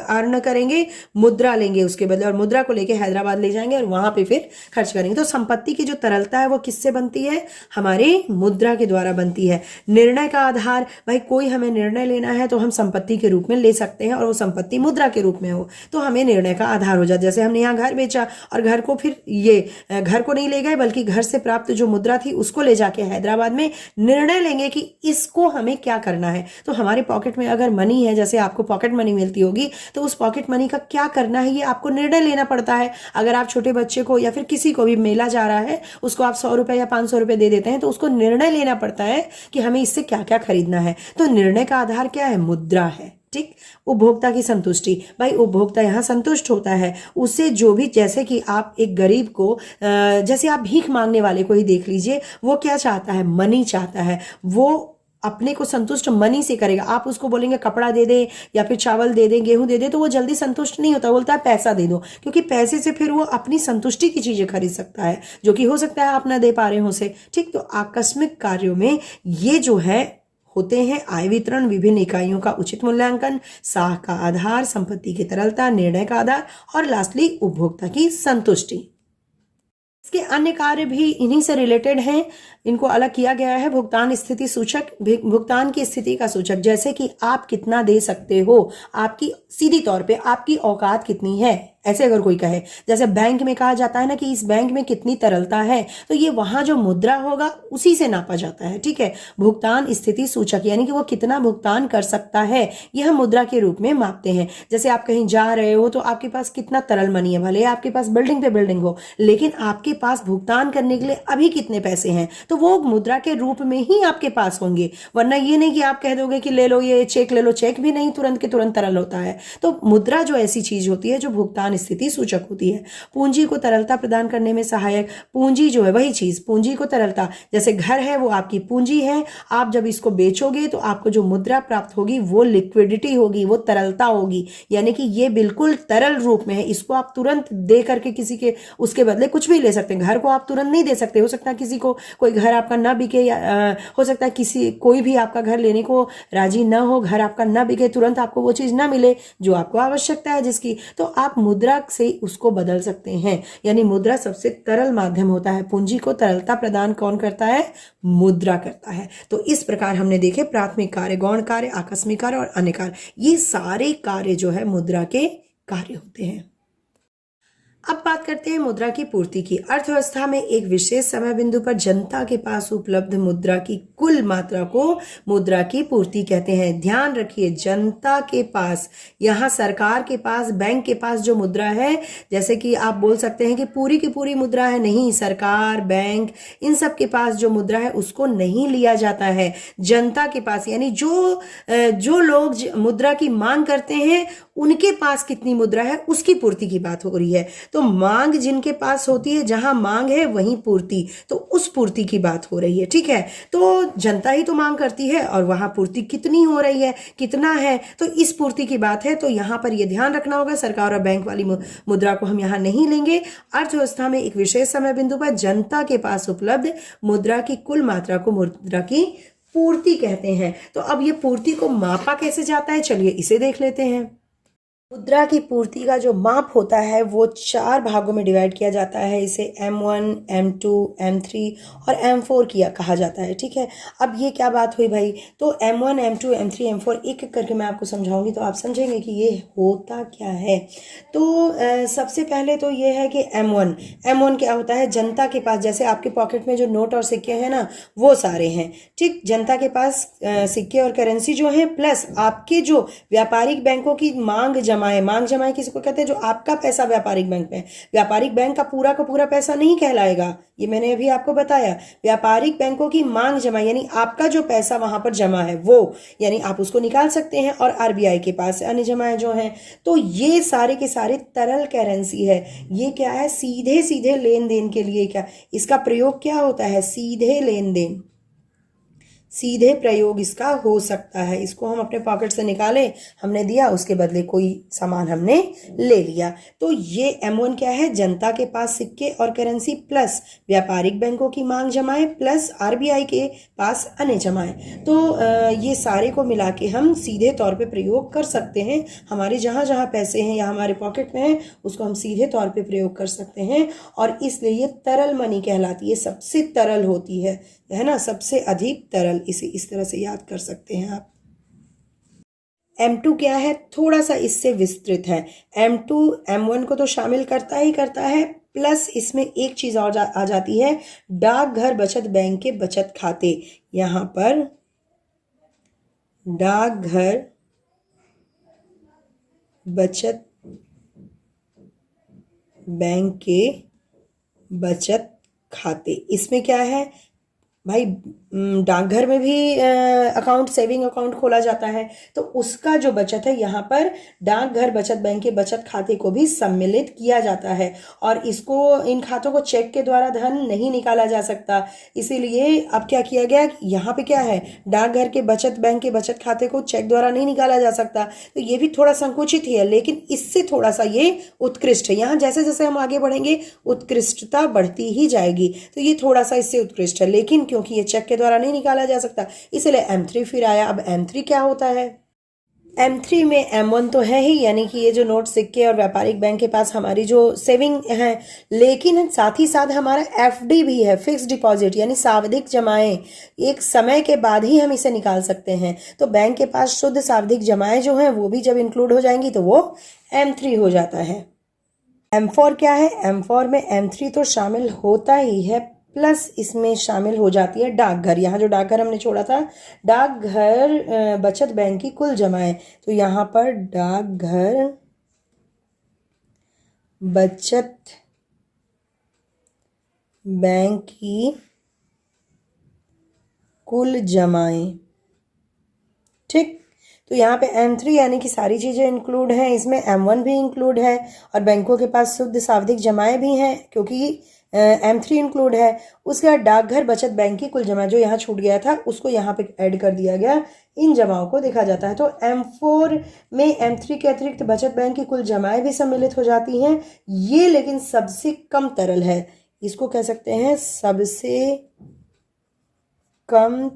अर्न करेंगे, मुद्रा लेंगे उसके बदले, और मुद्रा को लेके हैदराबाद ले जाएंगे और वहां पे फिर खर्च करेंगे। तो संपत्ति की जो तरलता है वो किससे बनती है, हमारे मुद्रा के द्वारा बनती है। निर्णय का आधार, भाई कोई हमें निर्णय लेना है तो हम संपत्ति के रूप में ले सकते हैं और वो संपत्ति मुद्रा के रूप में हो तो हमें निर्णय का आधार हो जाए। जैसे हमने यहाँ घर बेचा और घर को फिर ये घर को नहीं ले गए बल्कि घर से प्राप्त जो मुद्रा थी उसको ले जाके हैदराबाद में निर्णय लेंगे कि इसको हमें क्या करना है। तो हमारे पॉकेट में अगर मनी है, जैसे आपको पॉकेट मनी मिलती होगी, तो उस पॉकेट मनी का क्या करना है ये आपको निर्णय लेना पड़ता है। अगर आप छोटे बच्चे को या फिर किसी को भी मेला जा रहा है उसको आप 100 रुपए या 500 रुपए दे देते हैं तो उसको निर्णय लेना पड़ता है कि हमें इससे क्या क्या खरीदना है। तो निर्णय का आधार क्या है, मुद्रा है। ठीक, उपभोक्ता की संतुष्टि, भाई उपभोक्ता यहाँ संतुष्ट होता है उससे जो भी, जैसे कि आप एक गरीब को जैसे आप भीख मांगने वाले को ही देख लीजिए, वो क्या चाहता है, मनी चाहता है, वो अपने को संतुष्ट मनी से करेगा। आप उसको बोलेंगे कपड़ा दे दे या फिर चावल दे दे, गेहूं दे दे, तो वो जल्दी संतुष्ट नहीं होता, बोलता है पैसा दे दो, क्योंकि पैसे से फिर वो अपनी संतुष्टि की चीजें खरीद सकता है जो कि हो सकता है आप ना दे पा रहे हो उसे। ठीक, तो आकस्मिक कार्यों में ये जो है होते हैं आय वितरण, विभिन्न इकाइयों का उचित मूल्यांकन, साख का आधार, संपत्ति की तरलता, निर्णय का आधार और लास्टली उपभोक्ता की संतुष्टि। इसके अन्य कार्य भी इन्हीं से रिलेटेड हैं, इनको अलग किया गया है। भुगतान स्थिति सूचक, भुगतान की स्थिति का सूचक, जैसे कि आप कितना दे सकते हो, आपकी सीधी तौर पे आपकी औकात कितनी है, ऐसे अगर कोई कहे, जैसे बैंक में कहा जाता है ना कि इस बैंक में कितनी तरलता है, तो ये वहां जो मुद्रा होगा उसी से नापा जाता है। ठीक है, भुगतान स्थिति सूचक यानी कि वो कितना भुगतान कर सकता है, यह मुद्रा के रूप में मापते हैं। जैसे आप कहीं जा रहे हो तो आपके पास कितना तरल मनी है, भले आपके पास बिल्डिंग पे बिल्डिंग हो, लेकिन आपके पास भुगतान करने के लिए अभी कितने पैसे हैं, तो वो मुद्रा के रूप में ही आपके पास होंगे। वरना ये नहीं कि आप कह दोगे कि ले लो ये चेक ले लो, चेक भी नहीं तुरंत के तुरंत तरल होता है। तो मुद्रा जो ऐसी चीज होती है जो भुगतान स्थिति सूचक होती है। पूंजी को तरलता प्रदान करने में सहायक, पूंजी जो है वही चीज, पूंजी को तरलता, जैसे घर है वो आपकी पूंजी है, आप जब इसको बेचोगे तो आपको जो मुद्रा प्राप्त होगी वो लिक्विडिटी होगी, वो तरलता होगी, यानी कि ये बिल्कुल तरल रूप में है, इसको आप तुरंत दे करके किसी के उसके बदले कुछ भी ले सकते हैं। घर को आप तुरंत नहीं दे सकते, हो सकता है किसी को कोई घर आपका ना बिके, या हो सकता है किसी कोई भी आपका घर लेने को राजी ना हो, घर आपका ना बिके, तुरंत आपको वो चीज ना मिले जो आपको आवश्यकता है जिसकी, तो आप मुद्रा से उसको बदल सकते हैं। यानी मुद्रा सबसे तरल माध्यम होता है। पूंजी को तरलता प्रदान कौन करता है, मुद्रा करता है। तो इस प्रकार हमने देखे प्राथमिक कार्य, गौण कार्य, आकस्मिक कार्य और अन्य कार्य, ये सारे कार्य जो है मुद्रा के कार्य होते हैं। अब बात करते हैं मुद्रा की पूर्ति की। अर्थव्यवस्था में एक विशेष समय बिंदु पर जनता के पास उपलब्ध मुद्रा की कुल मात्रा को मुद्रा की पूर्ति कहते हैं। ध्यान रखिए, जनता के पास, यहाँ सरकार के पास, बैंक के पास जो मुद्रा है, जैसे कि आप बोल सकते हैं कि पूरी की पूरी मुद्रा है, नहीं, सरकार, बैंक, इन सब के पास जो मुद्रा है उसको नहीं लिया जाता है। जनता के पास यानी जो लोग मुद्रा की मांग करते हैं उनके पास कितनी मुद्रा है उसकी पूर्ति की बात हो रही है। तो मांग जिनके पास होती है, जहां मांग है वहीं पूर्ति, तो उस पूर्ति की बात हो रही है। ठीक है, तो जनता ही तो मांग करती है और वहां पूर्ति कितनी हो रही है, कितना है, तो इस पूर्ति की बात है। तो यहां पर यह ध्यान रखना होगा, सरकार और बैंक वाली मुद्रा को हम यहां नहीं लेंगे। अर्थव्यवस्था में एक विशेष समय बिंदु पर जनता के पास उपलब्ध मुद्रा की कुल मात्रा को मुद्रा की पूर्ति कहते हैं। तो अब ये पूर्ति को मापा कैसे जाता है, चलिए इसे देख लेते हैं। मुद्रा की पूर्ति का जो माप होता है वो 4 भागों में डिवाइड किया जाता है। इसे M1, M2, M3 और M4 कहा जाता है। ठीक है, अब ये क्या बात हुई भाई, तो M1, M2, M3, M4 एक एक करके मैं आपको समझाऊंगी तो आप समझेंगे कि ये होता क्या है। तो सबसे पहले तो ये है कि M1 क्या होता है, जनता के पास, जैसे आपके पॉकेट में जो नोट और सिक्के हैं ना वो सारे हैं। ठीक, जनता के पास सिक्के और करेंसी जो है, प्लस आपके जो व्यापारिक बैंकों की मांग जमाए किसी कहते हैं, जो आपका पैसा व्यापारिक बैंक में, व्यापारिक बैंक का पूरा पैसा नहीं कहलाएगा, ये मैंने अभी आपको बताया। व्यापारिक बैंकों की मांग जमा यानी आपका जो पैसा वहां पर जमा है वो, यानी आप उसको निकाल सकते हैं, और आरबीआई के पास अन्य जमाएं जो हैं, तो ये सारे के सारे तरल करेंसी है। ये क्या है, सीधे सीधे लेन देन के लिए, क्या इसका प्रयोग क्या होता है, सीधे लेन देन, सीधे प्रयोग इसका हो सकता है। इसको हम अपने पॉकेट से निकाले, हमने दिया, उसके बदले कोई सामान हमने ले लिया। तो ये M1 क्या है? जनता के पास सिक्के और करेंसी प्लस व्यापारिक बैंकों की मांग जमाएं प्लस RBI के पास अन्य जमाएं। तो ये सारे को मिला के हम सीधे तौर पे प्रयोग कर सकते हैं। हमारे जहाँ जहाँ पैसे हैं या हमारे पॉकेट में हैं उसको हम सीधे तौर पे प्रयोग कर सकते हैं, और इसलिए ये तरल मनी कहलाती है। सबसे तरल होती है ना, सबसे अधिक तरल। इसे इस तरह से याद कर सकते हैं आप। M2 क्या है? थोड़ा सा इससे विस्तृत है। M2 M1 को तो शामिल करता ही करता है, प्लस इसमें एक चीज और आ जाती है, डाकघर बचत बैंक के बचत खाते। यहाँ पर डाकघर बचत बैंक के बचत खाते, इसमें क्या है भाई, डाकघर में भी अकाउंट, सेविंग अकाउंट खोला जाता है, तो उसका जो बचत है यहाँ पर डाकघर बचत बैंक के बचत खाते को भी सम्मिलित किया जाता है। और इसको, इन खातों को चेक के द्वारा धन नहीं निकाला जा सकता, इसीलिए अब क्या किया गया, यहाँ पे क्या है, डाकघर के बचत बैंक के बचत खाते को चेक द्वारा नहीं निकाला जा सकता। तो ये भी थोड़ा संकुचित ही है, लेकिन इससे थोड़ा सा ये उत्कृष्ट है। यहाँ जैसे जैसे हम आगे बढ़ेंगे उत्कृष्टता बढ़ती ही जाएगी, तो ये थोड़ा सा इससे उत्कृष्ट है, लेकिन क्योंकि ये चेक के द्वारा नहीं निकाला जा सकता इसलिए M3 फिर आया। अब M3 क्या होता है? M3 में M1 तो है ही, यानी कि ये जो नोट, सिक्के और व्यापारिक बैंक के पास हमारी जो सेविंग है, लेकिन साथ ही साथ हमारा FD भी है, फिक्स डिपॉजिट, यानी सावधिक जमाएं। एक समय के बाद ही हम इसे निकाल सकते हैं। तो बैंक के पास शुद्ध सावधिक जमाएं जो हैं वो भी जब इंक्लूड हो जाएंगी तो वो M3 हो जाता है। M4 क्या है? M4 में M3 तो शामिल होता ही है, प्लस इसमें शामिल हो जाती है डाकघर। यहाँ जो डाकघर हमने छोड़ा था, डाकघर बचत बैंक की कुल जमाएं, तो यहाँ पर डाकघर बचत बैंक की कुल जमाएं, ठीक। तो यहाँ पे M3 यानी कि सारी चीज़ें इंक्लूड हैं, इसमें M1 भी इंक्लूड है, और बैंकों के पास शुद्ध सावधिक जमाएं भी हैं क्योंकि M3 इंक्लूड है। उसके बाद डाकघर बचत बैंक की कुल जमा, जो यहाँ छूट गया था उसको यहाँ पे ऐड कर दिया गया, इन जमाओं को देखा जाता है। तो M4 में M3 के अतिरिक्त बचत बैंक की कुल जमाएं भी सम्मिलित हो जाती हैं। ये लेकिन सबसे कम तरल है, इसको कह सकते हैं सबसे कम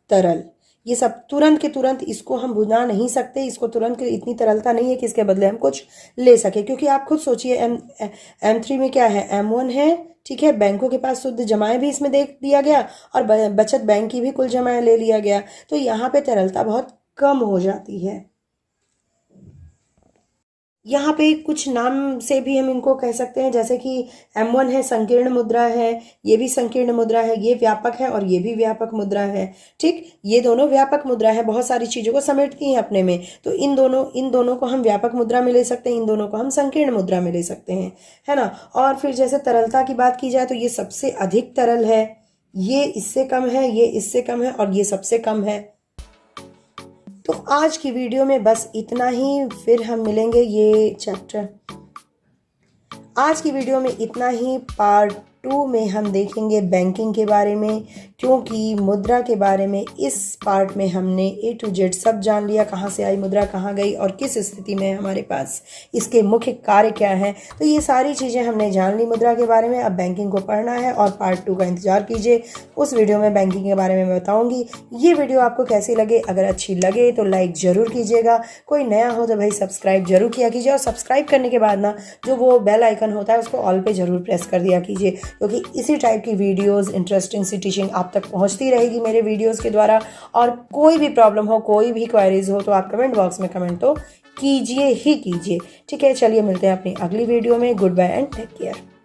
तरल। ये सब तुरंत के तुरंत इसको हम बुझा नहीं सकते, इसको तुरंत इतनी तरलता नहीं है कि इसके बदले हम कुछ ले सके, क्योंकि आप खुद सोचिए M3 में क्या है, M1 है, ठीक है, बैंकों के पास शुद्ध जमाएं भी इसमें देख दिया गया और बचत बैंक की भी कुल जमाएं ले लिया गया, तो यहाँ पे तरलता बहुत कम हो जाती है। यहाँ पे कुछ नाम से भी हम इनको कह सकते हैं, जैसे कि M1 है, संकीर्ण मुद्रा है, ये भी संकीर्ण मुद्रा है, ये व्यापक है और ये भी व्यापक मुद्रा है, ठीक। ये दोनों व्यापक मुद्रा है, बहुत सारी चीज़ों को समेटती हैं अपने में, तो इन दोनों को हम व्यापक मुद्रा में ले सकते हैं, इन दोनों को हम संकीर्ण मुद्रा में ले सकते हैं, है ना। और फिर जैसे तरलता की बात की जाए तो ये सबसे अधिक तरल है, ये इससे कम है, ये इससे कम है और ये सबसे कम है। तो आज की वीडियो में बस इतना ही, फिर हम मिलेंगे ये चैप्टर, आज की वीडियो में इतना ही। पार्ट 2 में हम देखेंगे बैंकिंग के बारे में, क्योंकि मुद्रा के बारे में इस पार्ट में हमने A to Z सब जान लिया, कहाँ से आई मुद्रा, कहाँ गई और किस स्थिति में हमारे पास इसके मुख्य कार्य क्या हैं। तो ये सारी चीज़ें हमने जान ली मुद्रा के बारे में। अब बैंकिंग को पढ़ना है और पार्ट 2 का इंतजार कीजिए, उस वीडियो में बैंकिंग के बारे में मैं बताऊँगी। ये वीडियो आपको कैसी लगे, अगर अच्छी लगे तो लाइक ज़रूर कीजिएगा, कोई नया हो तो भाई सब्सक्राइब जरूर किया कीजिए, और सब्सक्राइब करने के बाद ना जो वो बेल आइकन होता है उसको ऑल पे ज़रूर प्रेस कर दिया कीजिए, क्योंकि इसी टाइप की वीडियोस, इंटरेस्टिंग सी टीचिंग आप तक पहुंचती रहेगी मेरे वीडियोस के द्वारा। और कोई भी प्रॉब्लम हो, कोई भी क्वेरीज हो तो आप कमेंट बॉक्स में कमेंट तो कीजिए ही कीजिए, ठीक है। चलिए मिलते हैं अपनी अगली वीडियो में। Good bye and take care.